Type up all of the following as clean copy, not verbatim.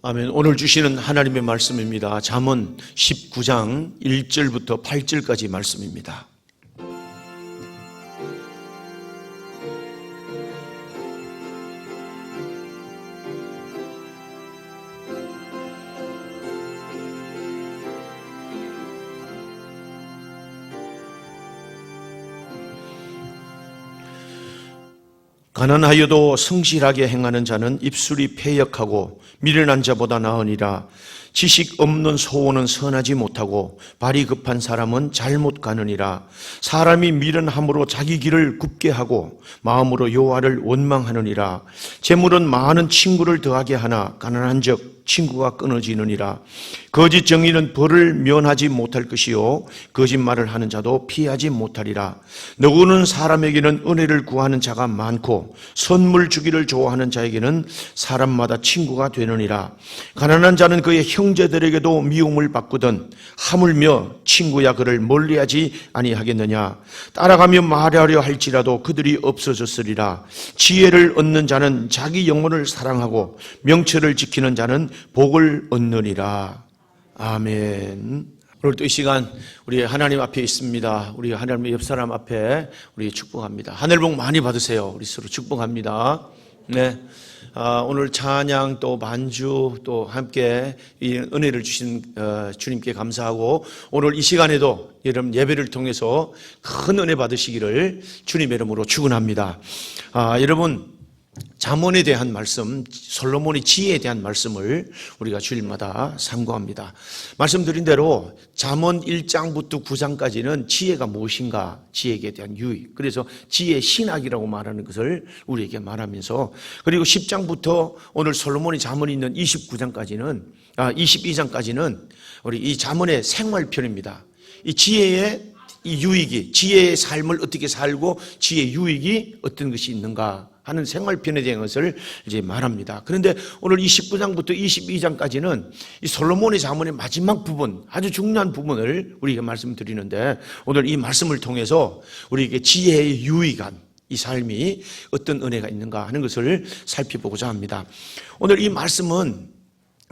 아멘. 오늘 주시는 하나님의 말씀입니다. 잠언 19장 1절부터 8절까지 말씀입니다. 가난하여도 성실하게 행하는 자는 입술이 패역하고 미련한 자보다 나으니라. 지식 없는 소원은 선하지 못하고 발이 급한 사람은 잘못 가느니라. 사람이 미련함으로 자기 길을 굽게 하고 마음으로 여호와를 원망하느니라. 재물은 많은 친구를 더하게 하나 가난한 적 친구가 끊어지느니라. 거짓 정의는 벌을 면하지 못할 것이요 거짓말을 하는 자도 피하지 못하리라. 너구는 사람에게는 은혜를 구하는 자가 많고 선물 주기를 좋아하는 자에게는 사람마다 친구가 되느니라. 가난한 자는 그의 형제들에게도 미움을 받거든 하물며 친구야 그를 멀리하지 아니하겠느냐. 따라가며 말하려 할지라도 그들이 없어졌으리라. 지혜를 얻는 자는 자기 영혼을 사랑하고 명철을 지키는 자는 복을 얻느니라. 아멘. 오늘도 이 시간 우리 하나님 앞에 있습니다. 우리 하나님의 옆 사람 앞에 우리 축복합니다. 하늘 복 많이 받으세요. 우리 서로 축복합니다. 네. 오늘 찬양 또 반주 또 함께 이 은혜를 주신 주님께 감사하고 오늘 이 시간에도 여러분 예배를 통해서 큰 은혜 받으시기를 주님의 이름으로 축원합니다. 여러분 잠언에 대한 말씀, 솔로몬의 지혜에 대한 말씀을 우리가 주일마다 상고합니다. 말씀드린 대로 잠언 1장부터 9장까지는 지혜가 무엇인가, 지혜에 대한 유의, 그래서 지혜의 신학이라고 말하는 것을 우리에게 말하면서, 그리고 10장부터 오늘 솔로몬의 잠언이 있는 22장까지는 우리 이 잠언의 생활편입니다. 이 지혜의 이 유익이, 지혜의 삶을 어떻게 살고 지혜의 유익이 어떤 것이 있는가 하는 생활편에 대한 것을 이제 말합니다. 그런데 오늘 19장부터 22장까지는 이 솔로몬의 잠언의 마지막 부분, 아주 중요한 부분을 우리에게 말씀드리는데, 오늘 이 말씀을 통해서 우리에게 지혜의 유익한 이 삶이 어떤 은혜가 있는가 하는 것을 살펴보고자 합니다. 오늘 이 말씀은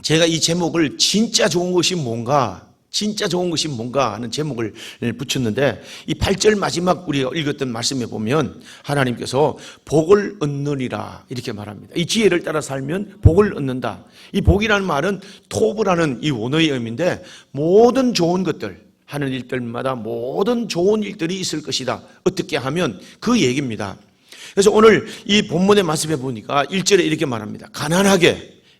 제가 이 제목을 진짜 좋은 것이 뭔가 하는 제목을 붙였는데, 이 8절 마지막 우리가 읽었던 말씀에 보면 하나님께서 복을 얻느니라 이렇게 말합니다. 이 지혜를 따라 살면 복을 얻는다. 이 복이라는 말은 토브라는 이 원어의 의미인데, 모든 좋은 것들, 하는 일들마다 모든 좋은 일들이 있을 것이다. 어떻게 하면 그 얘기입니다. 그래서 오늘 이 본문의 말씀에 보니까 1절에 이렇게 말합니다.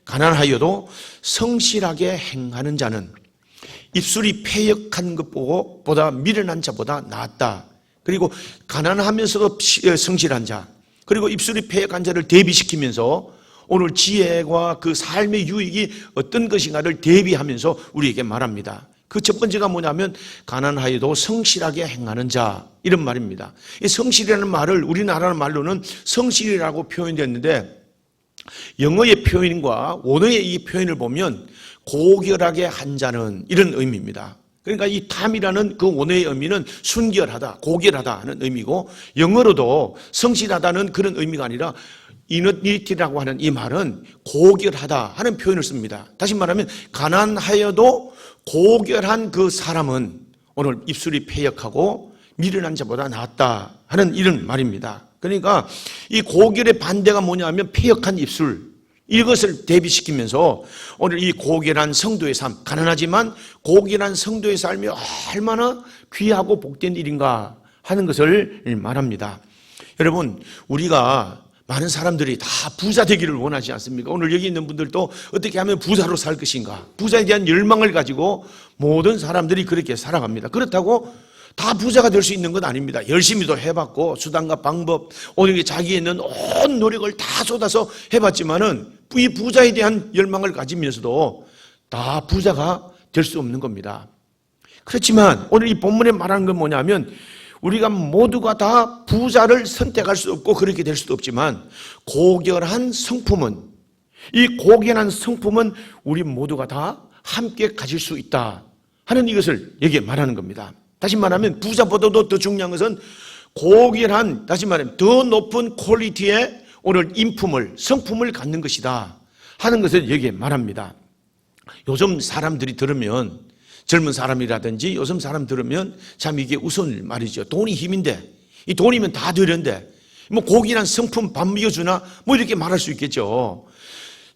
가난하여도 성실하게 행하는 자는 입술이 패역한 것보다 미련한 자보다 낫다. 그리고 가난하면서도 성실한 자, 그리고 입술이 패역한 자를 대비시키면서 오늘 지혜와 그 삶의 유익이 어떤 것인가를 대비하면서 우리에게 말합니다. 그 첫 번째가 뭐냐면 가난하여도 성실하게 행하는 자, 이런 말입니다. 이 성실이라는 말을 우리나라 말로는 성실이라고 표현됐는데, 영어의 표현과 원어의 이 표현을 보면 고결하게 한 자는, 이런 의미입니다. 그러니까 이 탐이라는 그 원어의 의미는 순결하다, 고결하다 하는 의미고, 영어로도 성실하다는 그런 의미가 아니라 이너니티라고 하는 이 말은 고결하다 하는 표현을 씁니다. 다시 말하면 가난하여도 고결한 그 사람은 오늘 입술이 패역하고 미련한 자보다 낫다 하는 이런 말입니다. 그러니까 이 고결의 반대가 뭐냐면 패역한 입술, 이것을 대비시키면서 오늘 이 고결한 성도의 삶, 가난하지만 고결한 성도의 삶이 얼마나 귀하고 복된 일인가 하는 것을 말합니다. 여러분, 우리가 많은 사람들이 다 부자 되기를 원하지 않습니까? 오늘 여기 있는 분들도 어떻게 하면 부자로 살 것인가, 부자에 대한 열망을 가지고 모든 사람들이 그렇게 살아갑니다. 그렇다고 다 부자가 될 수 있는 건 아닙니다. 열심히도 해봤고 수단과 방법, 오늘 자기에 있는 온 노력을 다 쏟아서 해봤지만은 이 부자에 대한 열망을 가지면서도 다 부자가 될 수 없는 겁니다. 그렇지만 오늘 이 본문에 말하는 건 뭐냐면, 우리가 모두가 다 부자를 선택할 수 없고 그렇게 될 수도 없지만, 고결한 성품은, 이 고결한 성품은 우리 모두가 다 함께 가질 수 있다 하는 이것을 여기에 말하는 겁니다. 다시 말하면 부자보다도 더 중요한 것은 고결한, 다시 말하면 더 높은 퀄리티의 오늘 인품을, 성품을 갖는 것이다 하는 것을 여기에 말합니다. 요즘 사람들이 들으면, 젊은 사람이라든지 요즘 사람 들으면 참 이게 우스운 말이죠. 돈이 힘인데, 이 돈이면 다 되는데 뭐 고기란 성품 밥 먹여주나 뭐 이렇게 말할 수 있겠죠.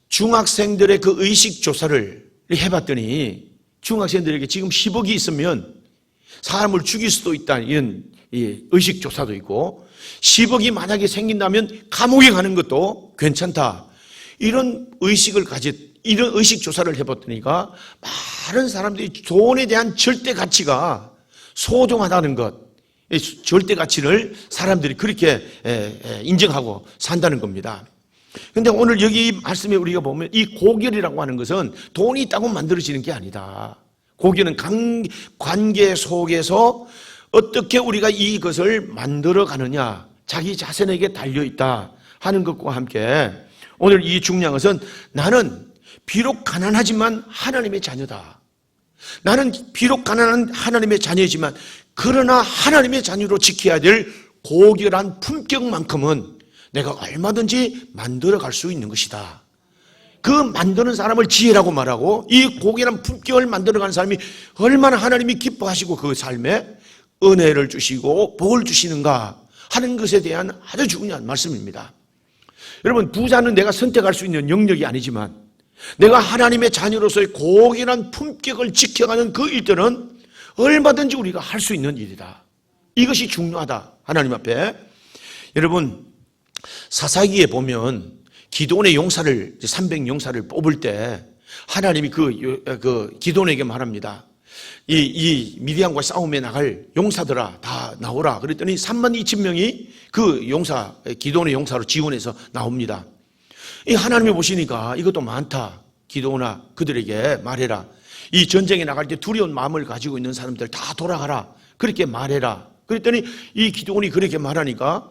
중학생들의 그 의식 조사를 해봤더니 중학생들에게 지금 10억이 있으면 사람을 죽일 수도 있다, 이런 의식 조사도 있고, 10억이 만약에 생긴다면 감옥에 가는 것도 괜찮다, 이런 의식을 이런 의식 조사를 해봤더니까 많은 사람들이 돈에 대한 절대 가치가 소중하다는 것, 절대 가치를 사람들이 그렇게 인정하고 산다는 겁니다. 그런데 오늘 여기 말씀에 우리가 보면 이 고결이라고 하는 것은 돈이 있다고 만들어지는 게 아니다. 고결은 관계 속에서 어떻게 우리가 이것을 만들어 가느냐, 자기 자신에게 달려있다 하는 것과 함께 오늘 이 중요한 것은 나는 비록 가난하지만 하나님의 자녀다. 나는 비록 가난한 하나님의 자녀이지만 그러나 하나님의 자녀로 지켜야 될 고결한 품격만큼은 내가 얼마든지 만들어 갈 수 있는 것이다. 그 만드는 사람을 지혜라고 말하고, 이 고결한 품격을 만들어가는 사람이 얼마나 하나님이 기뻐하시고 그 삶에 은혜를 주시고 복을 주시는가 하는 것에 대한 아주 중요한 말씀입니다. 여러분, 부자는 내가 선택할 수 있는 영역이 아니지만 내가 하나님의 자녀로서의 고결한 품격을 지켜가는 그 일들은 얼마든지 우리가 할 수 있는 일이다. 이것이 중요하다, 하나님 앞에. 여러분, 사사기에 보면 기드온의 용사를, 300 용사를 뽑을 때 하나님이 그 기드온에게 말합니다. 이 미디안과 싸움에 나갈 용사들아 다 나오라. 그랬더니 32,000명이 그 용사, 기드온의 용사로 지원해서 나옵니다. 이 하나님이 보시니까 이것도 많다. 기드온아, 그들에게 말해라. 이 전쟁에 나갈 때 두려운 마음을 가지고 있는 사람들 다 돌아가라. 그렇게 말해라. 그랬더니 이 기드온이 그렇게 말하니까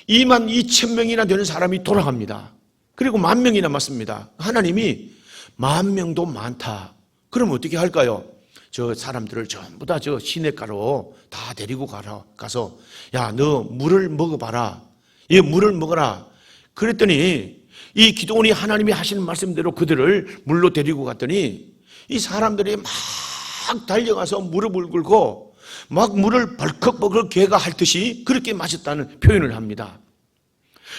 22,000명이나 되는 사람이 돌아갑니다. 그리고 10,000명이 남았습니다. 하나님이 10,000명도 많다. 그럼 어떻게 할까요? 저 사람들을 전부 다 저 시냇가로 다 데리고 가서 야, 너 물을 먹어봐라. 이 물을 먹어라. 그랬더니 이 기드온이 하나님이 하시는 말씀대로 그들을 물로 데리고 갔더니 이 사람들이 막 달려가서 무릎을 꿇고 막 물을 벌컥벌컥 개가 핥듯이 그렇게 마셨다는 표현을 합니다.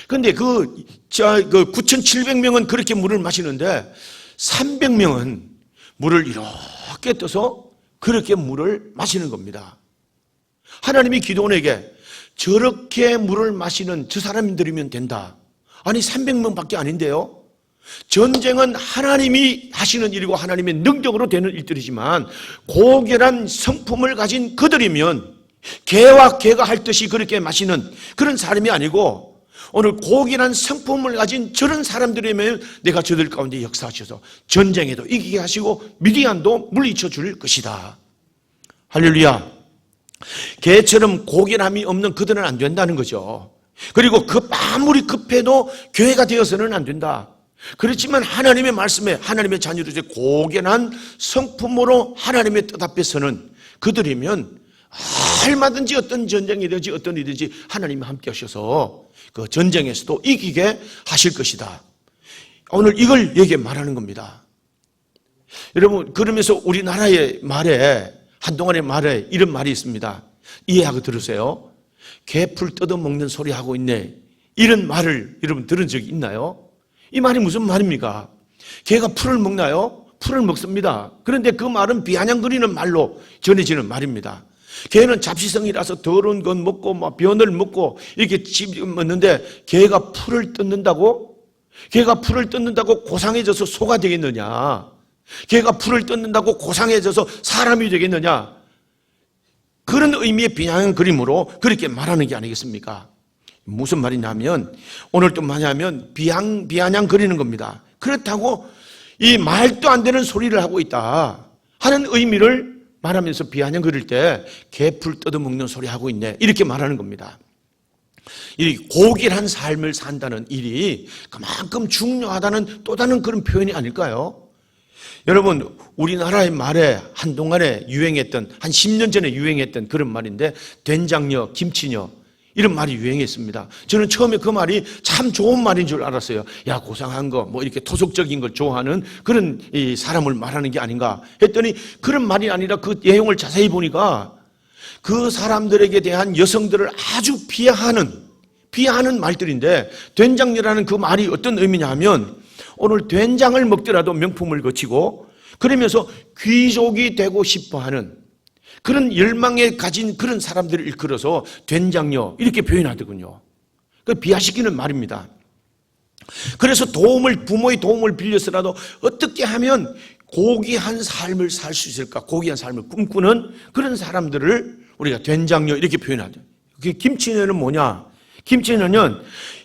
그런데 그 9,700명은 그렇게 물을 마시는데 300명은 물을 이렇게 떠서 그렇게 물을 마시는 겁니다. 하나님이 기드온에게 저렇게 물을 마시는 저 사람들이면 된다. 아니 300명밖에 아닌데요. 전쟁은 하나님이 하시는 일이고 하나님의 능력으로 되는 일들이지만 고결한 성품을 가진 그들이면 개와 개가 핥듯이 그렇게 마시는 그런 사람이 아니고, 오늘 고결한 성품을 가진 저런 사람들이면 내가 저들 가운데 역사하셔서 전쟁에도 이기게 하시고 미디안도 물리쳐 줄 것이다. 할렐루야. 개처럼 고결함이 없는 그들은 안 된다는 거죠. 그리고 아무리 급해도 교회가 되어서는 안 된다. 그렇지만 하나님의 말씀에 하나님의 자녀로서의 고결한 성품으로 하나님의 뜻 앞에 서는 그들이면 얼마든지 어떤 전쟁이든지 어떤 일이든지 하나님이 함께 하셔서 그 전쟁에서도 이기게 하실 것이다. 오늘 이걸 여기에 말하는 겁니다. 여러분, 그러면서 우리나라의 말에, 한동안의 말에 이런 말이 있습니다. 이해하고 들으세요. 개풀 뜯어먹는 소리 하고 있네. 이런 말을 여러분 들은 적이 있나요? 이 말이 무슨 말입니까? 개가 풀을 먹나요? 풀을 먹습니다. 그런데 그 말은 비아냥거리는 말로 전해지는 말입니다. 개는 잡식성이라서 더러운 건 먹고 막 변을 먹고 이렇게 먹는데 개가 풀을 뜯는다고? 개가 풀을 뜯는다고 고상해져서 소가 되겠느냐? 개가 풀을 뜯는다고 고상해져서 사람이 되겠느냐? 그런 의미의 비아냥거림으로 그렇게 말하는 게 아니겠습니까? 무슨 말이냐면 오늘 또 뭐냐면 비아냥거리는 겁니다. 그렇다고 이 말도 안 되는 소리를 하고 있다 하는 의미를 말하면서 비아냥거릴 때 개풀 뜯어먹는 소리 하고 있네 이렇게 말하는 겁니다. 이 고결한 삶을 산다는 일이 그만큼 중요하다는 또 다른 그런 표현이 아닐까요? 여러분, 우리나라의 말에 한동안에 유행했던 한 10년 전에 유행했던 그런 말인데 된장녀, 김치녀 이런 말이 유행했습니다. 저는 처음에 그 말이 참 좋은 말인 줄 알았어요. 야, 고상한 거, 뭐 이렇게 토속적인 걸 좋아하는 그런 이 사람을 말하는 게 아닌가 했더니 그런 말이 아니라 그 내용을 자세히 보니까 그 사람들에게 대한 여성들을 아주 비하하는 말들인데, 된장녀라는 그 말이 어떤 의미냐 하면 오늘 된장을 먹더라도 명품을 거치고 그러면서 귀족이 되고 싶어 하는 그런 열망에 가진 그런 사람들을 일컬어서 된장녀 이렇게 표현하더군요. 그 비하시키는 말입니다. 그래서 부모의 도움을 빌려서라도 어떻게 하면 고귀한 삶을 살 수 있을까, 고귀한 삶을 꿈꾸는 그런 사람들을 우리가 된장녀 이렇게 표현하죠. 그게 김치녀는 뭐냐? 김치녀는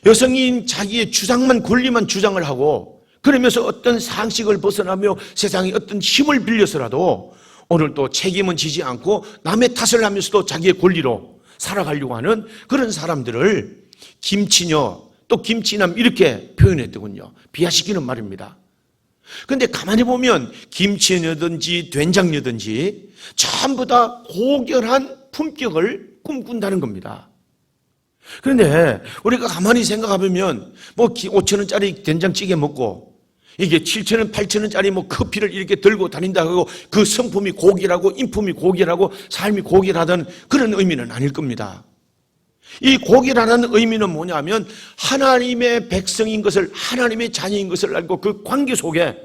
여성인 자기의 주장만, 권리만 주장을 하고 그러면서 어떤 상식을 벗어나며 세상에 어떤 힘을 빌려서라도 오늘 또 책임은 지지 않고 남의 탓을 하면서도 자기의 권리로 살아가려고 하는 그런 사람들을 김치녀 또 김치남 이렇게 표현했더군요. 비하시키는 말입니다. 그런데 가만히 보면 김치녀든지 된장녀든지 전부 다 고결한 품격을 꿈꾼다는 겁니다. 그런데 우리가 가만히 생각해보면 뭐 5,000원짜리 된장찌개 먹고 이게 7,000원, 8,000원짜리 뭐 커피를 이렇게 들고 다닌다고 그 성품이 고결하고 인품이 고결하고 삶이 고결하다는 그런 의미는 아닐 겁니다. 이 고결하다는 의미는 뭐냐면 하나님의 백성인 것을, 하나님의 자녀인 것을 알고 그 관계 속에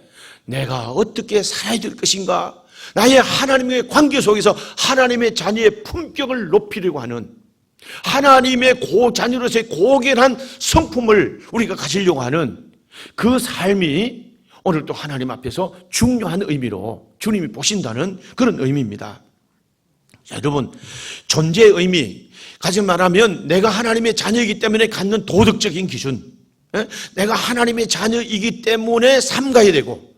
내가 어떻게 살아야 될 것인가, 나의 하나님의 관계 속에서 하나님의 자녀의 품격을 높이려고 하는, 하나님의 자녀로서의 고결한 성품을 우리가 가지려고 하는 그 삶이 오늘 또 하나님 앞에서 중요한 의미로 주님이 보신다는 그런 의미입니다. 자, 여러분, 존재의 의미, 가지 말하면 내가 하나님의 자녀이기 때문에 갖는 도덕적인 기준, 내가 하나님의 자녀이기 때문에 삼가야 되고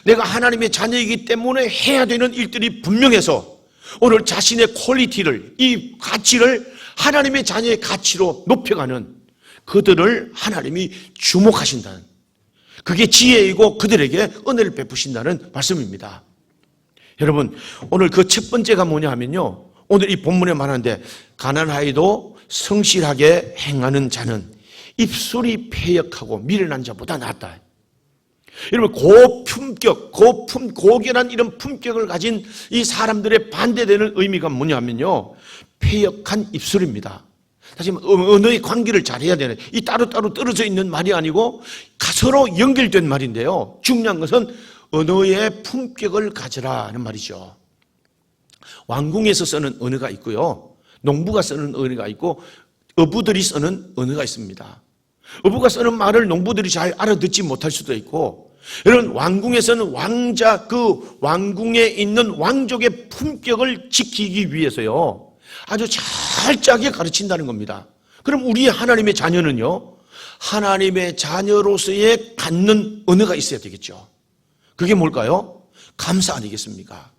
내가 하나님의 자녀이기 때문에 해야 되는 일들이 분명해서 오늘 자신의 퀄리티를, 이 가치를 하나님의 자녀의 가치로 높여가는 그들을 하나님이 주목하신다는, 그게 지혜이고 그들에게 은혜를 베푸신다는 말씀입니다. 여러분, 오늘 그 첫 번째가 뭐냐 하면요, 오늘 이 본문에 말하는데 가난하여도 성실하게 행하는 자는 입술이 패역하고 미련한 자보다 낫다. 여러분, 고품격, 고결한 이런 품격을 가진 이 사람들의 반대되는 의미가 뭐냐면요, 패역한 입술입니다. 다시 말하면 언어의 관계를 잘해야 되는, 이 따로따로 떨어져 있는 말이 아니고 서로 연결된 말인데요, 중요한 것은 언어의 품격을 가져라는 말이죠. 왕궁에서 쓰는 언어가 있고요, 농부가 쓰는 언어가 있고 어부들이 쓰는 언어가 있습니다. 어부가 쓰는 말을 농부들이 잘 알아듣지 못할 수도 있고, 여러분, 왕궁에서는 그 왕궁에 있는 왕족의 품격을 지키기 위해서요 아주 철저하게 가르친다는 겁니다. 그럼 우리 하나님의 자녀는요, 하나님의 자녀로서의 갖는 언어가 있어야 되겠죠. 그게 뭘까요? 감사 아니겠습니까?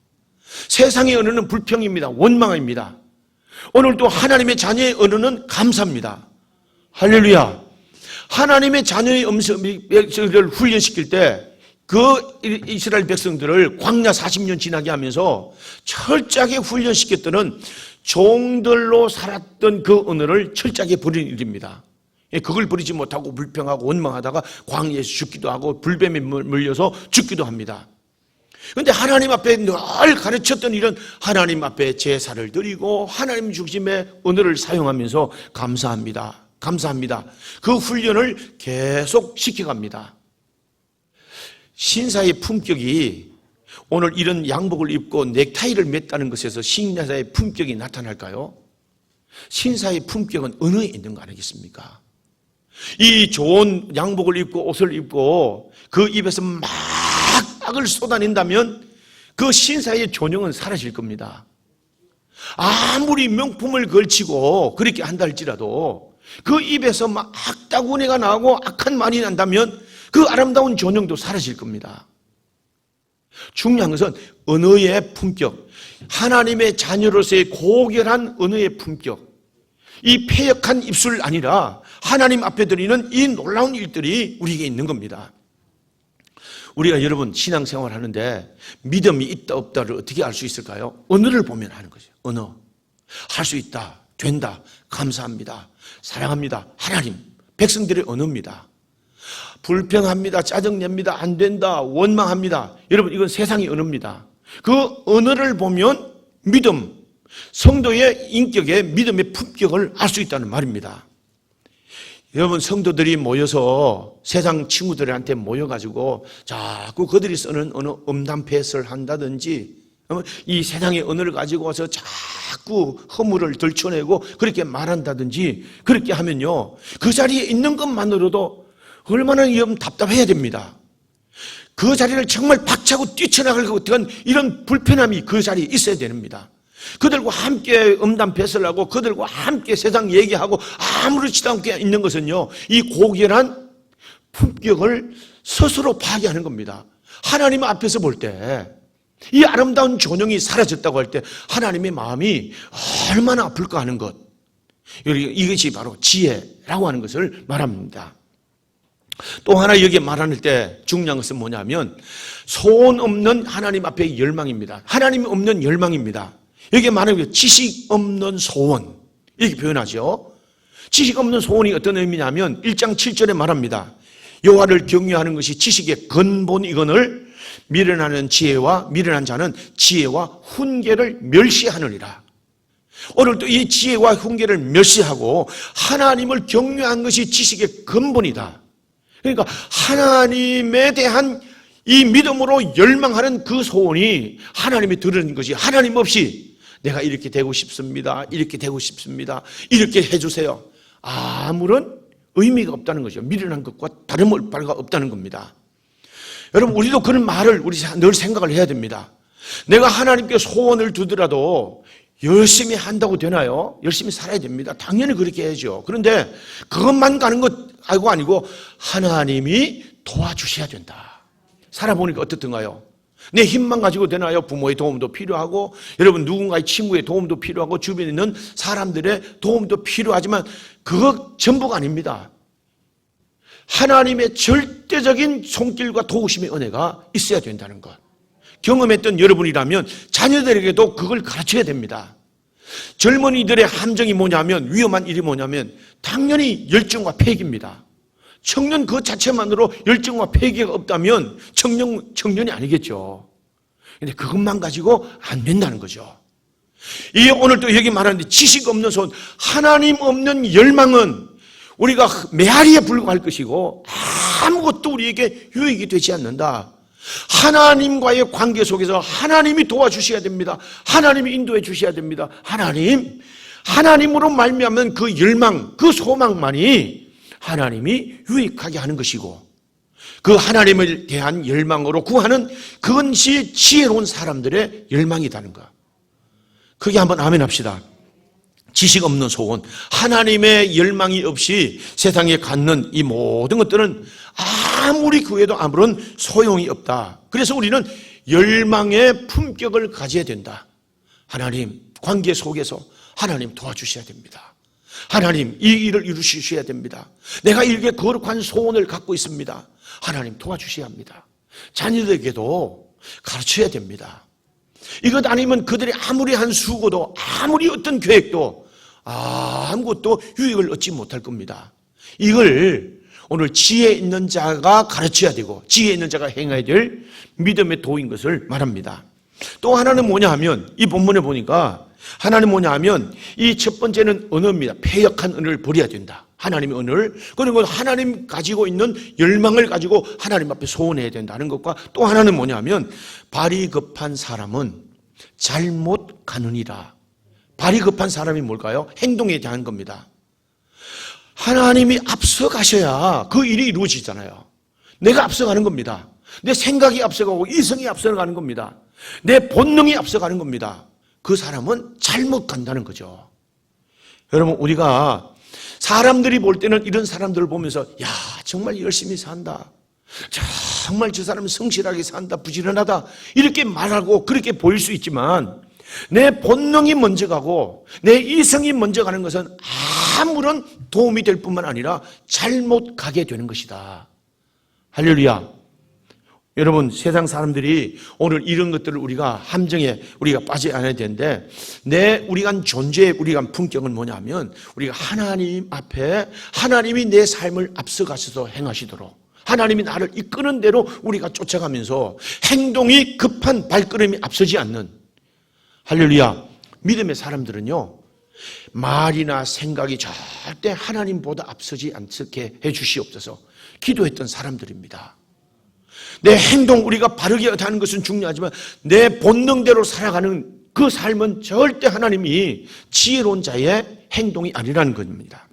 세상의 언어는 불평입니다. 원망입니다. 오늘도 하나님의 자녀의 언어는 감사입니다. 할렐루야. 하나님의 자녀의 음성을 훈련시킬 때 그 이스라엘 백성들을 광야 40년 지나게 하면서 철저하게 훈련시켰던 종들로 살았던 그 언어를 철저하게 버리는 일입니다. 그걸 버리지 못하고 불평하고 원망하다가 광야에서 죽기도 하고 불뱀에 물려서 죽기도 합니다. 그런데 하나님 앞에 늘 가르쳤던 일은 하나님 앞에 제사를 드리고 하나님 중심의 언어를 사용하면서 감사합니다. 감사합니다. 그 훈련을 계속 시켜갑니다. 신사의 품격이 오늘 이런 양복을 입고 넥타이를 맸다는 것에서 신사의 품격이 나타날까요? 신사의 품격은 언어에 있는 거 아니겠습니까? 이 좋은 양복을 입고 옷을 입고 그 입에서 막 악을 쏟아낸다면 그 신사의 존영은 사라질 겁니다. 아무리 명품을 걸치고 그렇게 한다 할지라도 그 입에서 막 악다구니가 나고 악한 말이 난다면 그 아름다운 존영도 사라질 겁니다. 중요한 것은 언어의 품격, 하나님의 자녀로서의 고결한 언어의 품격, 이 패역한 입술 아니라 하나님 앞에 드리는 이 놀라운 일들이 우리에게 있는 겁니다. 우리가 여러분 신앙생활 하는데 믿음이 있다 없다를 어떻게 알 수 있을까요? 언어를 보면 하는 거죠. 언어. 할 수 있다. 된다, 감사합니다, 사랑합니다. 하나님, 백성들의 언어입니다. 불평합니다, 짜증냅니다, 안 된다, 원망합니다. 여러분, 이건 세상의 언어입니다. 그 언어를 보면 믿음, 성도의 인격의 믿음의 품격을 알 수 있다는 말입니다. 여러분, 성도들이 모여서 세상 친구들한테 모여가지고 자꾸 그들이 쓰는 어느 음담패스를 한다든지 이 세상의 언어를 가지고 와서 자꾸 허물을 들춰내고 그렇게 말한다든지 그렇게 하면요, 그 자리에 있는 것만으로도 얼마나 답답해야 됩니다. 그 자리를 정말 박차고 뛰쳐나갈 것 같은 이런 불편함이 그 자리에 있어야 됩니다. 그들과 함께 음담패스를 하고 그들과 함께 세상 얘기하고 아무렇지도 않게 있는 것은요, 이 고결한 품격을 스스로 파괴하는 겁니다. 하나님 앞에서 볼 때 이 아름다운 존영이 사라졌다고 할 때 하나님의 마음이 얼마나 아플까 하는 것, 이것이 바로 지혜라고 하는 것을 말합니다. 또 하나 여기에 말하는 때 중요한 것은 뭐냐면 소원 없는 하나님 앞에 열망입니다. 하나님이 없는 열망입니다. 여기에 말하는 지식 없는 소원, 이렇게 표현하죠. 지식 없는 소원이 어떤 의미냐면 1장 7절에 말합니다. 여호와를 경외하는 것이 지식의 근본이거늘 미련하는 지혜와 미련한 자는 지혜와 훈계를 멸시하느니라. 오늘도 이 지혜와 훈계를 멸시하고 하나님을 경외한 것이 지식의 근본이다. 그러니까 하나님에 대한 이 믿음으로 열망하는 그 소원이 하나님이 들은 것이, 하나님 없이 내가 이렇게 되고 싶습니다, 이렇게 되고 싶습니다, 이렇게 해주세요, 아무런 의미가 없다는 거죠. 미련한 것과 다름을 바가 없다는 겁니다. 여러분, 우리도 그런 말을 우리 늘 생각을 해야 됩니다. 내가 하나님께 소원을 두더라도 열심히 한다고 되나요? 열심히 살아야 됩니다. 당연히 그렇게 해야죠. 그런데 그것만 가는 것 아니고 하나님이 도와주셔야 된다. 살아보니까 어떻든가요? 내 힘만 가지고 되나요? 부모의 도움도 필요하고, 여러분 누군가의 친구의 도움도 필요하고, 주변에 있는 사람들의 도움도 필요하지만 그거 전부가 아닙니다. 하나님의 절대적인 손길과 도우심의 은혜가 있어야 된다는 것. 경험했던 여러분이라면 자녀들에게도 그걸 가르쳐야 됩니다. 젊은이들의 함정이 뭐냐면, 위험한 일이 뭐냐면 당연히 열정과 패기입니다. 청년 그 자체만으로 열정과 패기가 없다면 청년이 아니겠죠. 근데 그것만 가지고 안 된다는 거죠. 이 오늘 또 여기 말하는데 지식 없는 소원, 하나님 없는 열망은 우리가 메아리에 불과할 것이고 아무것도 우리에게 유익이 되지 않는다. 하나님과의 관계 속에서 하나님이 도와주셔야 됩니다. 하나님이 인도해 주셔야 됩니다. 하나님으로 말미암는 그 열망, 그 소망만이 하나님이 유익하게 하는 것이고, 그 하나님에 대한 열망으로 구하는 그것이 지혜로운 사람들의 열망이라는 것. 그게 한번 아멘 합시다. 지식 없는 소원, 하나님의 열망이 없이 세상에 갖는 이 모든 것들은 아무리 구해도 아무런 소용이 없다. 그래서 우리는 열망의 품격을 가져야 된다. 하나님, 관계 속에서 하나님 도와주셔야 됩니다. 하나님, 이 일을 이루셔야 됩니다. 내가 이렇게 거룩한 소원을 갖고 있습니다. 하나님 도와주셔야 합니다. 자녀들에게도 가르쳐야 됩니다. 이것 아니면 그들이 아무리 한 수고도, 아무리 어떤 계획도 아무것도 유익을 얻지 못할 겁니다. 이걸 오늘 지혜 있는 자가 가르쳐야 되고 지혜 있는 자가 행해야 될 믿음의 도인 것을 말합니다. 또 하나는 뭐냐 하면, 이 본문에 보니까 하나는 뭐냐 하면 이 첫 번째는 언어입니다. 패역한 언어를 버려야 된다. 하나님의 언어를, 그리고 하나님 가지고 있는 열망을 가지고 하나님 앞에 소원해야 된다는 것과, 또 하나는 뭐냐 하면 발이 급한 사람은 잘못 가느니라. 발이 급한 사람이 뭘까요? 행동에 대한 겁니다. 하나님이 앞서가셔야 그 일이 이루어지잖아요. 내가 앞서가는 겁니다. 내 생각이 앞서가고 이성이 앞서가는 겁니다. 내 본능이 앞서가는 겁니다. 그 사람은 잘못 간다는 거죠. 여러분, 우리가 사람들이 볼 때는 이런 사람들을 보면서 야, 정말 열심히 산다, 정말 저 사람은 성실하게 산다, 부지런하다, 이렇게 말하고 그렇게 보일 수 있지만 내 본능이 먼저 가고 내 이성이 먼저 가는 것은 아무런 도움이 될 뿐만 아니라 잘못 가게 되는 것이다. 할렐루야. 여러분, 세상 사람들이 오늘 이런 것들을 우리가 함정에 우리가 빠지 않아야 되는데, 우리가 존재의 우리가 품격은 뭐냐면, 우리가 하나님 앞에 하나님이 내 삶을 앞서가셔서 행하시도록, 하나님이 나를 이끄는 대로 우리가 쫓아가면서 행동이 급한 발걸음이 앞서지 않는, 할렐루야, 믿음의 사람들은요, 말이나 생각이 절대 하나님보다 앞서지 않게 해 주시옵소서 기도했던 사람들입니다. 내 행동, 우리가 바르게 하는 것은 중요하지만 내 본능대로 살아가는 그 삶은 절대 하나님이 지혜로운 자의 행동이 아니라는 겁니다.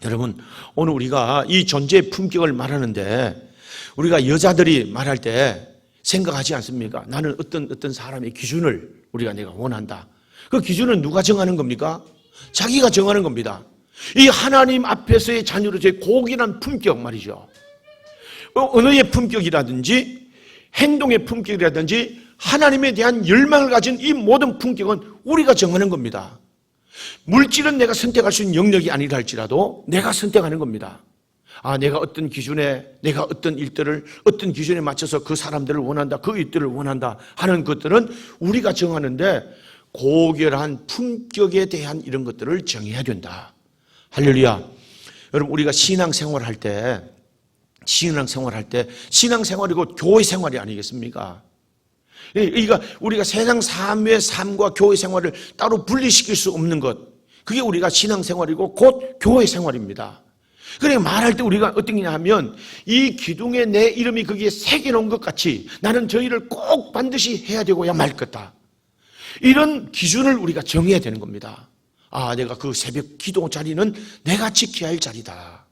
여러분, 오늘 우리가 이 존재의 품격을 말하는데, 우리가 여자들이 말할 때 생각하지 않습니까? 나는 어떤 사람의 기준을 내가 원한다. 그 기준은 누가 정하는 겁니까? 자기가 정하는 겁니다. 이 하나님 앞에서의 자녀로서의 고귀한 품격 말이죠. 언어의 품격이라든지 행동의 품격이라든지 하나님에 대한 열망을 가진 이 모든 품격은 우리가 정하는 겁니다. 물질은 내가 선택할 수 있는 영역이 아니라 할지라도 내가 선택하는 겁니다. 내가 어떤 기준에, 내가 어떤 일들을 어떤 기준에 맞춰서 그 사람들을 원한다, 그 일들을 원한다 하는 것들은 우리가 정하는데, 고결한 품격에 대한 이런 것들을 정해야 된다. 할렐루야. 여러분, 우리가 신앙생활 할 때 신앙생활이고 교회 생활이 아니겠습니까? 그러니까 우리가 세상 삶의 삶과 교회 생활을 따로 분리시킬 수 없는 것, 그게 우리가 신앙생활이고 곧 교회 생활입니다. 그러니까 말할 때 우리가 어떤 게냐 하면, 이 기둥에 내 이름이 거기에 새겨놓은 것 같이 나는 저 일을 꼭 반드시 해야 되고야 말 거다, 이런 기준을 우리가 정해야 되는 겁니다. 내가 그 새벽 기도 자리는 내가 지켜야 할 자리다.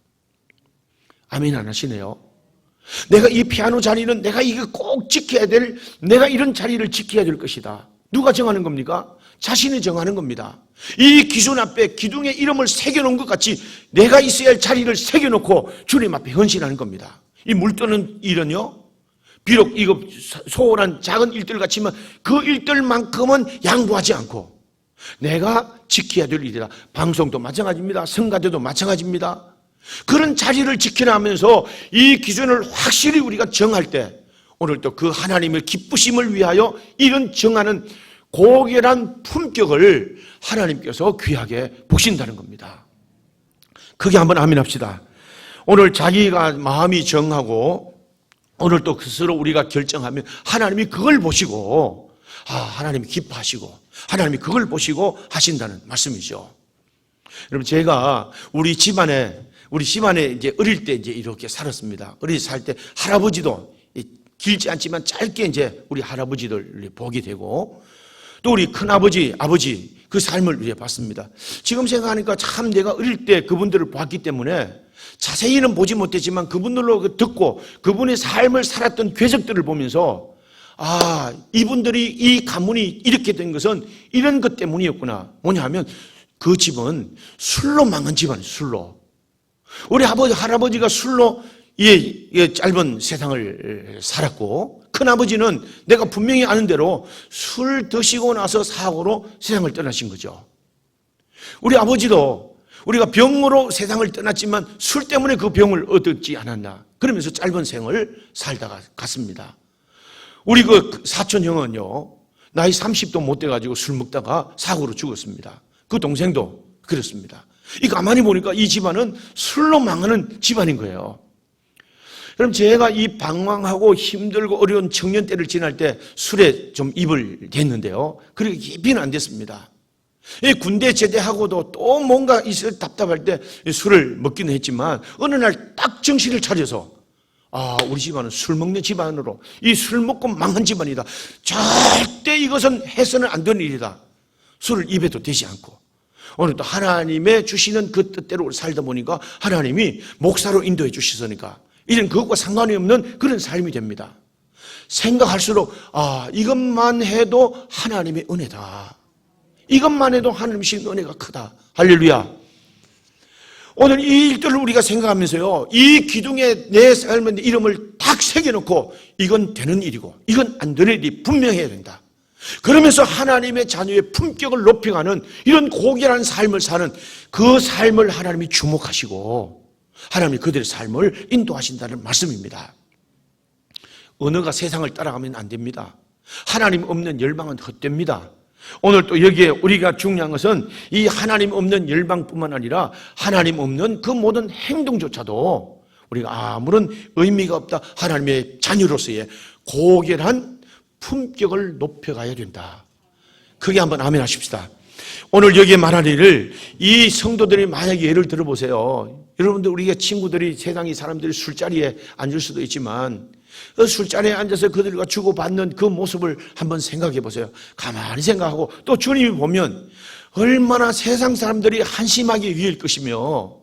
아멘 안 하시네요. 내가 이 피아노 자리는 내가 이거 꼭 지켜야 될, 내가 이런 자리를 지켜야 될 것이다. 누가 정하는 겁니까? 자신이 정하는 겁니다. 이 기준 앞에 기둥에 이름을 새겨놓은 것 같이 내가 있어야 할 자리를 새겨놓고 주님 앞에 헌신하는 겁니다. 이 물 뜨는 일은요, 비록 이거 소홀한 작은 일들 같지만 그 일들만큼은 양보하지 않고 내가 지켜야 될 일이다. 방송도 마찬가지입니다. 성가대도 마찬가지입니다. 그런 자리를 지켜나가면서 이 기준을 확실히 우리가 정할 때, 오늘 또 그 하나님의 기쁘심을 위하여 이런 정하는 고결한 품격을 하나님께서 귀하게 보신다는 겁니다. 크게 한번 아멘 합시다. 오늘 자기가 마음이 정하고 오늘 또 스스로 우리가 결정하면 하나님이 그걸 보시고, 하나님이 기뻐하시고 하나님이 그걸 보시고 하신다는 말씀이죠. 여러분, 제가 우리 집안에 이제 어릴 때 이제 이렇게 살았습니다. 어릴 때 살 때 할아버지도 길지 않지만 짧게 이제 우리 할아버지들 보게 되고, 또 우리 큰아버지, 아버지 그 삶을 이제 봤습니다. 지금 생각하니까 참 내가 어릴 때 그분들을 봤기 때문에 자세히는 보지 못했지만 그분들로 듣고 그분의 삶을 살았던 궤적들을 보면서, 이분들이 이 가문이 이렇게 된 것은 이런 것 때문이었구나. 뭐냐 하면 그 집은 술로 망한 집안이에요. 술로. 우리 할아버지가 술로 짧은 세상을 살았고, 큰아버지는 내가 분명히 아는 대로 술 드시고 나서 사고로 세상을 떠나신 거죠. 우리 아버지도 우리가 병으로 세상을 떠났지만 술 때문에 그 병을 얻지 않았나, 그러면서 짧은 생을 살다가 갔습니다. 우리 그 사촌 형은요, 나이 30도 못 돼가지고 술 먹다가 사고로 죽었습니다. 그 동생도 그렇습니다. 가만히 보니까 이 집안은 술로 망하는 집안인 거예요. 그럼 제가 이 방황하고 힘들고 어려운 청년 때를 지날 때 술에 좀 입을 댔는데요, 그렇게 깊이는 안 됐습니다. 군대 제대하고도 또 뭔가 있을 답답할 때 술을 먹기는 했지만, 어느 날 딱 정신을 차려서 우리 집안은 술 먹는 집안으로, 이 술 먹고 망한 집안이다, 절대 이것은 해서는 안 되는 일이다, 술을 입에도 대지 않고 오늘 또 하나님의 주시는 그 뜻대로 살다 보니까 하나님이 목사로 인도해 주시니까 이런 그것과 상관이 없는 그런 삶이 됩니다. 생각할수록 이것만 해도 하나님의 은혜다, 이것만 해도 하나님 주신 은혜가 크다. 할렐루야. 오늘 이 일들을 우리가 생각하면서요, 이 기둥에 내 삶의 이름을 딱 새겨놓고 이건 되는 일이고 이건 안 되는 일이 분명해야 된다. 그러면서 하나님의 자녀의 품격을 높여가는 이런 고결한 삶을 사는 그 삶을 하나님이 주목하시고 하나님이 그들의 삶을 인도하신다는 말씀입니다. 언어가 세상을 따라가면 안 됩니다. 하나님 없는 열방은 헛됩니다. 오늘 또 여기에 우리가 중요한 것은 이 하나님 없는 열방뿐만 아니라 하나님 없는 그 모든 행동조차도 우리가 아무런 의미가 없다. 하나님의 자녀로서의 고결한 품격을 높여가야 된다. 크게 한번 아멘 하십시다. 오늘 여기에 말할 일을 이 성도들이 만약에 예를 들어보세요. 여러분들 우리가 친구들이 세상의 사람들이 술자리에 앉을 수도 있지만 그 술자리에 앉아서 그들과 주고받는 그 모습을 한번 생각해 보세요. 가만히 생각하고 또 주님이 보면 얼마나 세상 사람들이 한심하게 여길 것이며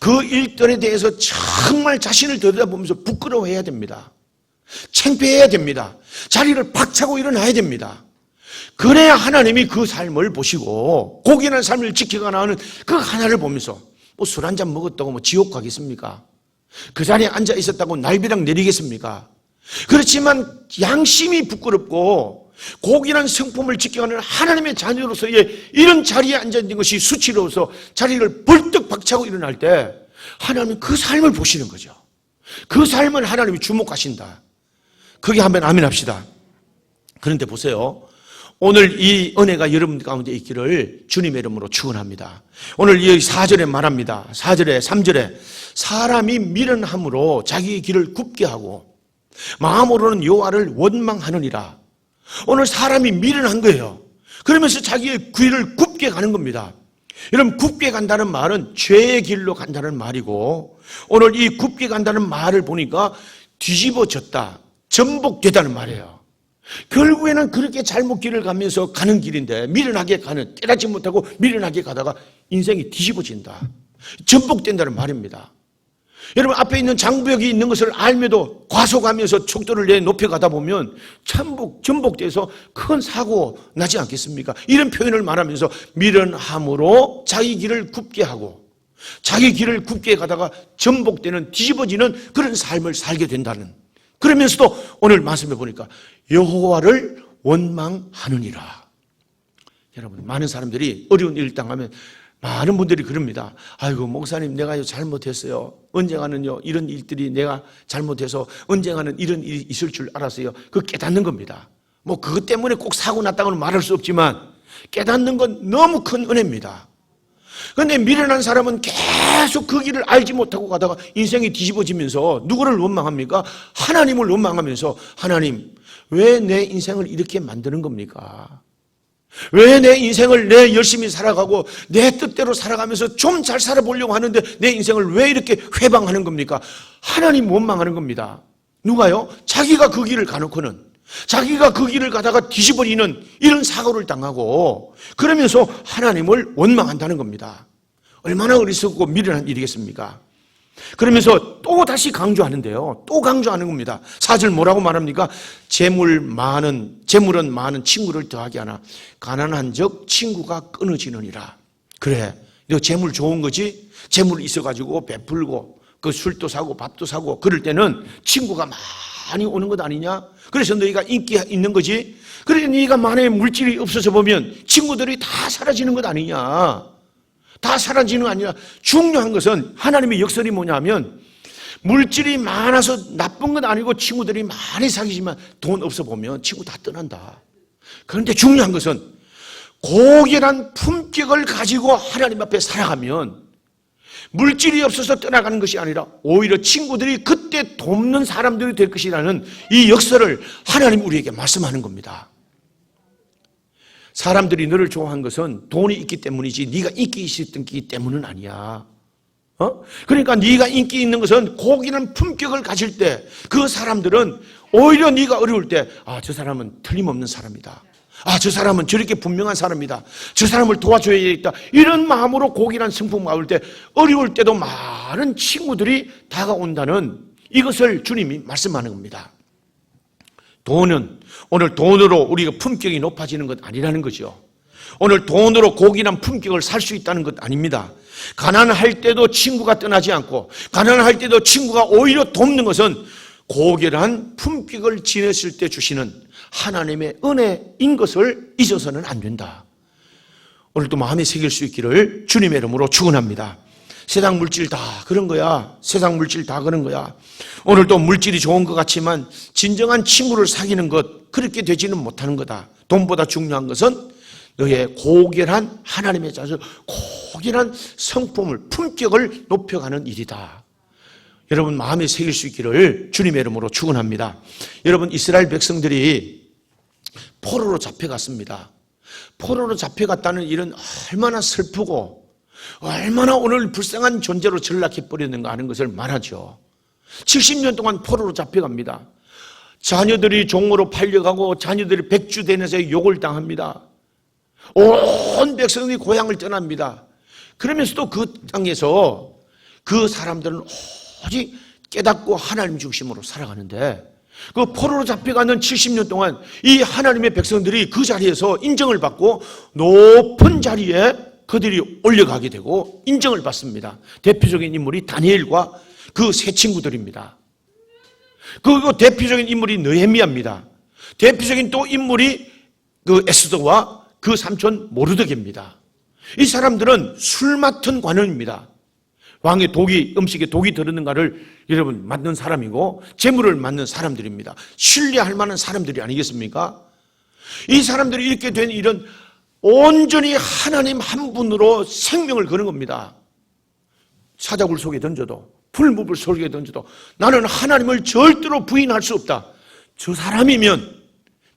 그 일들에 대해서 정말 자신을 들여다보면서 부끄러워해야 됩니다. 창피해야 됩니다. 자리를 박차고 일어나야 됩니다. 그래야 하나님이 그 삶을 보시고 고귀한 삶을 지켜가 나가는 그 하나를 보면서 뭐 술 한잔 먹었다고 뭐 지옥 가겠습니까? 그 자리에 앉아 있었다고 날벼락 내리겠습니까? 그렇지만 양심이 부끄럽고 고귀한 성품을 지켜가는 하나님의 자녀로서의 이런 자리에 앉아 있는 것이 수치로서 자리를 벌떡 박차고 일어날 때 하나님은 그 삶을 보시는 거죠. 그 삶을 하나님이 주목하신다. 그게 한번 아멘 합시다. 그런데 보세요. 오늘 이 은혜가 여러분 가운데 있기를 주님의 이름으로 축원합니다. 오늘 이 4절에 말합니다. 4절에 3절에 사람이 미련함으로 자기의 길을 굽게 하고 마음으로는 여호와를 원망하느니라. 오늘 사람이 미련한 거예요. 그러면서 자기의 길을 굽게 가는 겁니다. 여러분 굽게 간다는 말은 죄의 길로 간다는 말이고 오늘 이 굽게 간다는 말을 보니까 뒤집어졌다, 전복되다는 말이에요. 결국에는 그렇게 잘못 길을 가면서 가는 길인데 미련하게 가는, 깨닫지 못하고 미련하게 가다가 인생이 뒤집어진다, 전복된다는 말입니다. 여러분 앞에 있는 장벽이 있는 것을 알면도 과속하면서 속도를 내 높여가다 보면 전복돼서 큰 사고 나지 않겠습니까? 이런 표현을 말하면서 미련함으로 자기 길을 굽게 하고 자기 길을 굽게 가다가 전복되는, 뒤집어지는 그런 삶을 살게 된다는, 그러면서도 오늘 말씀해 보니까 여호와를 원망하느니라. 여러분 많은 사람들이 어려운 일을 당하면 많은 분들이 그럽니다. 아이고 목사님 내가 잘못했어요. 언젠가는요 이런 일들이 내가 잘못해서 언젠가는 이런 일이 있을 줄 알았어요. 그 깨닫는 겁니다. 뭐 그것 때문에 꼭 사고 났다고는 말할 수 없지만 깨닫는 건 너무 큰 은혜입니다. 그런데 미련한 사람은 계속 그 길을 알지 못하고 가다가 인생이 뒤집어지면서 누구를 원망합니까? 하나님을 원망하면서 하나님 왜 내 인생을 이렇게 만드는 겁니까? 왜 내 인생을 내 열심히 살아가고 내 뜻대로 살아가면서 좀 잘 살아보려고 하는데 내 인생을 왜 이렇게 회방하는 겁니까? 하나님 원망하는 겁니다. 누가요? 자기가 그 길을 가놓고는 자기가 그 길을 가다가 뒤집어지는 이런 사고를 당하고 그러면서 하나님을 원망한다는 겁니다. 얼마나 어리석고 미련한 일이겠습니까? 그러면서 또 다시 강조하는데요. 또 강조하는 겁니다. 4절 뭐라고 말합니까? 재물은 많은 친구를 더하게 하나 가난한 적 친구가 끊어지느니라. 그래, 너 재물 좋은 거지? 재물 있어가지고 베풀고 그 술도 사고 밥도 사고 그럴 때는 친구가 많이 오는 것 아니냐? 그래서 너희가 인기 있는 거지? 그래서 네가 만약에 물질이 없어서 보면 친구들이 다 사라지는 것 아니냐? 다 사라지는 거 아니라 중요한 것은 하나님의 역설이 뭐냐면 물질이 많아서 나쁜 건 아니고 친구들이 많이 사귀지만 돈 없어 보면 친구 다 떠난다. 그런데 중요한 것은 고결한 품격을 가지고 하나님 앞에 살아가면 물질이 없어서 떠나가는 것이 아니라 오히려 친구들이 그때 돕는 사람들이 될 것이라는 이 역설을 하나님 우리에게 말씀하는 겁니다. 사람들이 너를 좋아한 것은 돈이 있기 때문이지 네가 인기 있었기 때문은 아니야. 그러니까 네가 인기 있는 것은 고귀한 품격을 가질 때 그 사람들은 오히려 네가 어려울 때 저 사람은 틀림없는 사람이다. 저 사람은 저렇게 분명한 사람이다. 저 사람을 도와줘야겠다. 이런 마음으로 고귀한 성품을 가질 때 어려울 때도 많은 친구들이 다가온다는 이것을 주님이 말씀하는 겁니다. 돈은 오늘 돈으로 우리가 품격이 높아지는 것 아니라는 거죠. 오늘 돈으로 고귀한 품격을 살 수 있다는 것 아닙니다. 가난할 때도 친구가 떠나지 않고 가난할 때도 친구가 오히려 돕는 것은 고결한 품격을 지냈을 때 주시는 하나님의 은혜인 것을 잊어서는 안 된다. 오늘도 마음에 새길 수 있기를 주님의 이름으로 축원합니다. 세상 물질 다 그런 거야. 세상 물질 다 그런 거야. 오늘도 물질이 좋은 것 같지만 진정한 친구를 사귀는 것 그렇게 되지는 못하는 거다. 돈보다 중요한 것은 너의 고결한 하나님의 자녀, 고결한 성품을, 품격을 높여가는 일이다. 여러분 마음에 새길 수 있기를 주님의 이름으로 축원합니다. 여러분 이스라엘 백성들이 포로로 잡혀갔습니다. 포로로 잡혀갔다는 일은 얼마나 슬프고 얼마나 오늘 불쌍한 존재로 전락해버렸는가 하는 것을 말하죠. 70년 동안 포로로 잡혀갑니다. 자녀들이 종으로 팔려가고 자녀들이 백주대에서 욕을 당합니다. 온 백성이 고향을 떠납니다. 그러면서도 그 땅에서 그 사람들은 오직 깨닫고 하나님 중심으로 살아가는데 그 포로로 잡혀가는 70년 동안 이 하나님의 백성들이 그 자리에서 인정을 받고 높은 자리에 그들이 올려가게 되고 인정을 받습니다. 대표적인 인물이 다니엘과 그 세 친구들입니다. 그리고 대표적인 인물이 느헤미야입니다. 대표적인 또 인물이 그 에스더와 그 삼촌 모르드게입니다. 이 사람들은 술 맡은 관원입니다. 왕의 독이, 음식에 독이 들었는가를 여러분 맡는 사람이고 재물을 맡는 사람들입니다. 신뢰할 만한 사람들이 아니겠습니까? 이 사람들이 이렇게 된 일은 온전히 하나님 한 분으로 생명을 거는 겁니다. 사자굴 속에 던져도 풀무불 속에 던져도 나는 하나님을 절대로 부인할 수 없다. 저 사람이면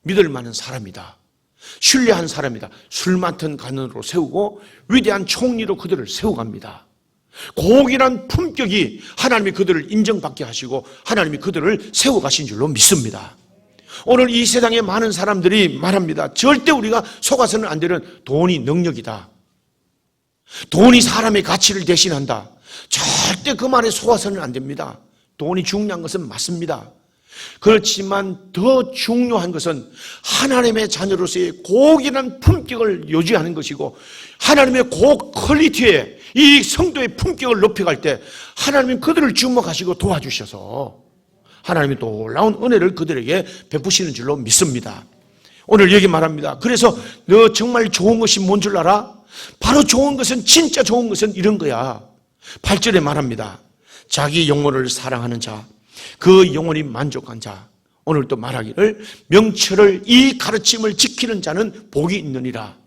믿을 만한 사람이다. 신뢰한 사람이다. 술 맡은 관원으로 세우고 위대한 총리로 그들을 세워갑니다. 고귀한 품격이 하나님이 그들을 인정받게 하시고 하나님이 그들을 세워가신 줄로 믿습니다. 오늘 이 세상에 많은 사람들이 말합니다. 절대 우리가 속아서는 안 되는 돈이 능력이다. 돈이 사람의 가치를 대신한다. 절대 그 말에 속아서는 안 됩니다. 돈이 중요한 것은 맞습니다. 그렇지만 더 중요한 것은 하나님의 자녀로서의 고귀한 품격을 유지하는 것이고 하나님의 퀄리티에 이 성도의 품격을 높여갈 때 하나님이 그들을 주목하시고 도와주셔서 하나님이 놀라운 은혜를 그들에게 베푸시는 줄로 믿습니다. 오늘 여기 말합니다. 그래서 너 정말 좋은 것이 뭔 줄 알아? 바로 좋은 것은, 진짜 좋은 것은 이런 거야. 8절에 말합니다. 자기 영혼을 사랑하는 자, 그 영혼이 만족한 자. 오늘 또 말하기를 명철을, 이 가르침을 지키는 자는 복이 있느니라.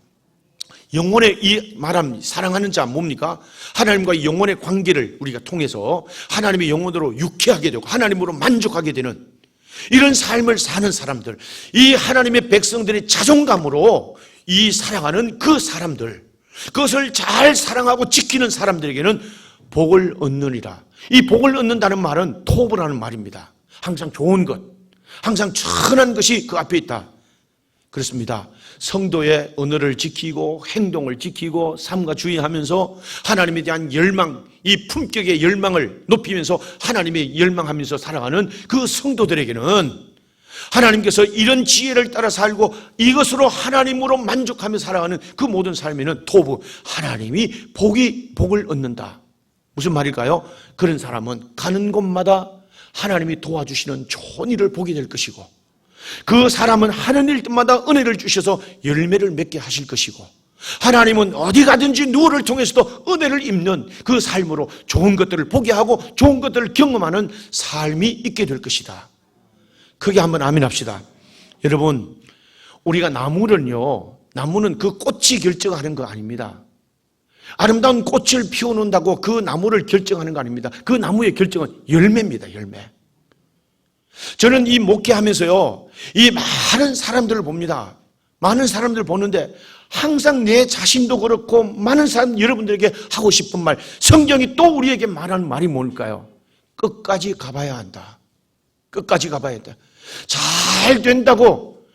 영혼의 이 말함, 사랑하는 자 뭡니까? 하나님과의 영혼의 관계를 우리가 통해서 하나님의 영혼으로 유쾌하게 되고 하나님으로 만족하게 되는 이런 삶을 사는 사람들, 이 하나님의 백성들의 자존감으로 이 사랑하는 그 사람들, 그것을 잘 사랑하고 지키는 사람들에게는 복을 얻느니라. 이 복을 얻는다는 말은 토부라는 말입니다. 항상 좋은 것, 항상 선한 것이 그 앞에 있다. 그렇습니다. 성도의 언어를 지키고 행동을 지키고 삶과 주의하면서 하나님에 대한 열망, 이 품격의 열망을 높이면서 하나님의 열망하면서 살아가는 그 성도들에게는 하나님께서 이런 지혜를 따라 살고 이것으로 하나님으로 만족하며 살아가는 그 모든 삶에는 토부, 하나님이 복을 얻는다. 무슨 말일까요? 그런 사람은 가는 곳마다 하나님이 도와주시는 좋은 일을 보게 될 것이고 그 사람은 하는 일마다 은혜를 주셔서 열매를 맺게 하실 것이고 하나님은 어디 가든지 누구를 통해서도 은혜를 입는 그 삶으로 좋은 것들을 보게 하고 좋은 것들을 경험하는 삶이 있게 될 것이다. 크게 한번 아멘 합시다. 여러분, 우리가 나무는 그 꽃이 결정하는 거 아닙니다. 아름다운 꽃을 피워놓는다고 그 나무를 결정하는 거 아닙니다. 그 나무의 결정은 열매입니다. 열매. 저는 이 목회하면서요, 이 많은 사람들을 봅니다. 많은 사람들을 보는데 항상 내 자신도 그렇고 많은 사람, 여러분들에게 하고 싶은 말, 성경이 또 우리에게 말하는 말이 뭘까요? 끝까지 가봐야 한다. 끝까지 가봐야 한다. 잘 된다고,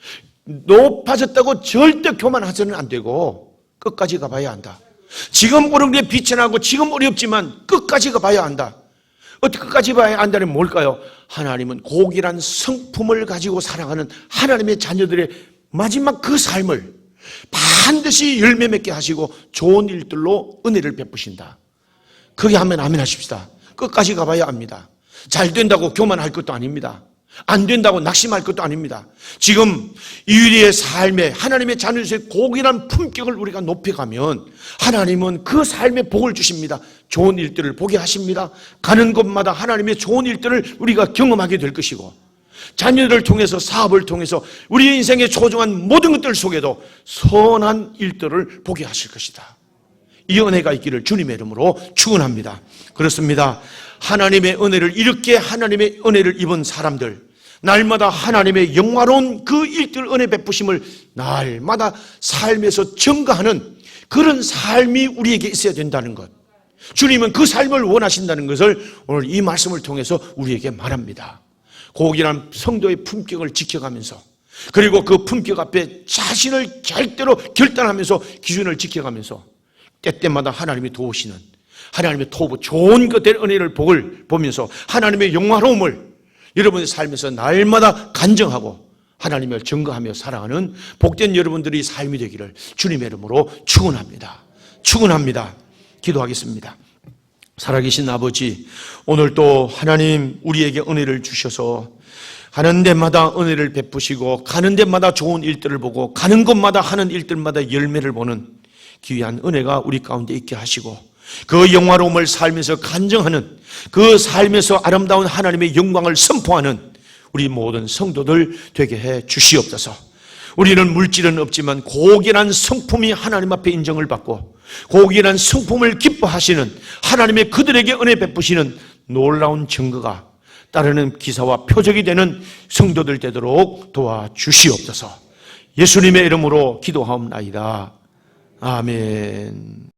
높아졌다고 절대 교만하서는 안 되고 끝까지 가봐야 한다. 지금 오른 게 비천하고 지금 어렵지만 끝까지 가봐야 한다. 어떻게 끝까지 봐야 한다는 뭘까요? 하나님은 고귀한 성품을 가지고 살아가는 하나님의 자녀들의 마지막 그 삶을 반드시 열매 맺게 하시고 좋은 일들로 은혜를 베푸신다. 그게 하면 아멘 하십시다. 끝까지 가봐야 합니다. 잘 된다고 교만할 것도 아닙니다. 안 된다고 낙심할 것도 아닙니다. 지금 우리의 삶에 하나님의 자녀로서의 고귀한 품격을 우리가 높여가면 하나님은 그 삶에 복을 주십니다. 좋은 일들을 보게 하십니다. 가는 곳마다 하나님의 좋은 일들을 우리가 경험하게 될 것이고, 자녀들을 통해서, 사업을 통해서 우리의 인생의 소중한 모든 것들 속에도 선한 일들을 보게 하실 것이다. 이 은혜가 있기를 주님의 이름으로 축원합니다. 그렇습니다. 하나님의 은혜를, 이렇게 하나님의 은혜를 입은 사람들, 날마다 하나님의 영화로운 그 일들 은혜 베푸심을 날마다 삶에서 증거하는 그런 삶이 우리에게 있어야 된다는 것, 주님은 그 삶을 원하신다는 것을 오늘 이 말씀을 통해서 우리에게 말합니다. 고귀한 성도의 품격을 지켜가면서, 그리고 그 품격 앞에 자신을 절대로 결단하면서 기준을 지켜가면서 때때마다 하나님이 도우시는, 하나님의 도우, 좋은 것들 은혜를 복을 보면서 하나님의 영화로움을 여러분의 삶에서 날마다 간증하고 하나님을 증거하며 살아가는 복된 여러분들이 삶이 되기를 주님의 이름으로 축원합니다. 축원합니다. 기도하겠습니다. 살아계신 아버지, 오늘 또 하나님 우리에게 은혜를 주셔서 가는 데마다 은혜를 베푸시고, 가는 데마다 좋은 일들을 보고, 가는 곳마다 하는 일들마다 열매를 보는 귀한 은혜가 우리 가운데 있게 하시고, 그 영화로움을 살면서 간증하는, 그 삶에서 아름다운 하나님의 영광을 선포하는 우리 모든 성도들 되게 해 주시옵소서. 우리는 물질은 없지만 고귀한 성품이 하나님 앞에 인정을 받고, 고귀한 성품을 기뻐하시는 하나님의 그들에게 은혜 베푸시는 놀라운 증거가 따르는 기사와 표적이 되는 성도들 되도록 도와주시옵소서. 예수님의 이름으로 기도하옵나이다. 아멘.